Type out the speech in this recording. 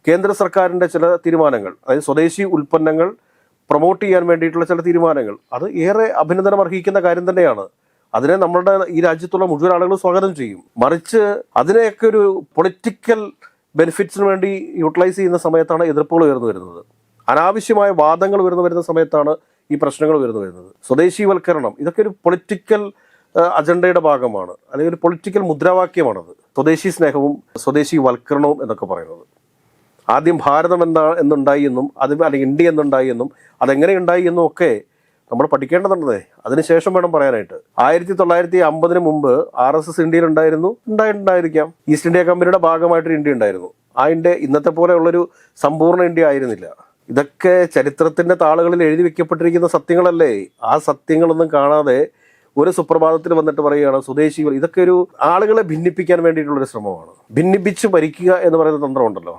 കേന്ദ്ര സർക്കാരിൻ്റെ ചില തീരുമാനങ്ങൾ, അതായത് സ്വദേശി ഉൽപ്പന്നങ്ങൾ പ്രൊമോട്ട് ചെയ്യാൻ വേണ്ടിയിട്ടുള്ള ചില തീരുമാനങ്ങൾ, അത് ഏറെ അഭിനന്ദനം അർഹിക്കുന്ന കാര്യം തന്നെയാണ്. അതിനെ നമ്മുടെ ഈ രാജ്യത്തുള്ള മുഴുവൻ ആളുകളും സ്വാഗതം ചെയ്യും. മറിച്ച് അതിനെയൊക്കെ ഒരു പൊളിറ്റിക്കൽ ബെനിഫിറ്റ്സിന് വേണ്ടി യൂട്ടിലൈസ് ചെയ്യുന്ന സമയത്താണ് എതിർപ്പുകൾ ഉയർന്നു വരുന്നത്. അനാവശ്യമായ വാദങ്ങൾ വരുന്ന സമയത്താണ് ഈ പ്രശ്നങ്ങൾ വരുന്നത്. സ്വദേശീവൽക്കരണം ഇതൊക്കെ ഒരു പൊളിറ്റിക്കൽ അജണ്ടയുടെ ഭാഗമാണ്, അല്ലെങ്കിൽ ഒരു പൊളിറ്റിക്കൽ മുദ്രാവാക്യമാണത്. സ്വദേശി സ്നേഹവും സ്വദേശി വൽക്കരണവും എന്നൊക്കെ പറയുന്നത്. ആദ്യം ഭാരതം എന്നുണ്ടായി എന്നും അല്ലെങ്കിൽ ഇന്ത്യ എന്നുണ്ടായി എന്നും അതെങ്ങനെ ഉണ്ടായി എന്നും ഒക്കെ നമ്മൾ പഠിക്കേണ്ടതുണ്ടേ. അതിനുശേഷം വേണം പറയാനായിട്ട്. 1950 മുമ്പ് RSS ഇന്ത്യയിൽ ഉണ്ടായിട്ടുണ്ടായിരിക്കാം. ഈസ്റ്റ് ഇന്ത്യ കമ്പനിയുടെ ഭാഗമായിട്ടൊരു ഇന്ത്യ ഉണ്ടായിരുന്നു. ആ ഇന്ത്യ ഇന്നത്തെ പോലെയുള്ളൊരു സമ്പൂർണ്ണ ഇന്ത്യ ആയിരുന്നില്ല. ഇതൊക്കെ ചരിത്രത്തിന്റെ താളുകളിൽ എഴുതി വെക്കപ്പെട്ടിരിക്കുന്ന സത്യങ്ങളല്ലേ. ആ സത്യങ്ങളൊന്നും കാണാതെ ഒരു സുപ്രഭാതത്തിൽ വന്നിട്ട് പറയുകയാണ് സ്വദേശികൾ. ഇതൊക്കെ ഒരു ആളുകളെ ഭിന്നിപ്പിക്കാൻ വേണ്ടിയിട്ടുള്ളൊരു ശ്രമമാണ്. ഭിന്നിപ്പിച്ച് ഭരിക്കുക എന്ന് പറയുന്ന തന്ത്രമുണ്ടല്ലോ.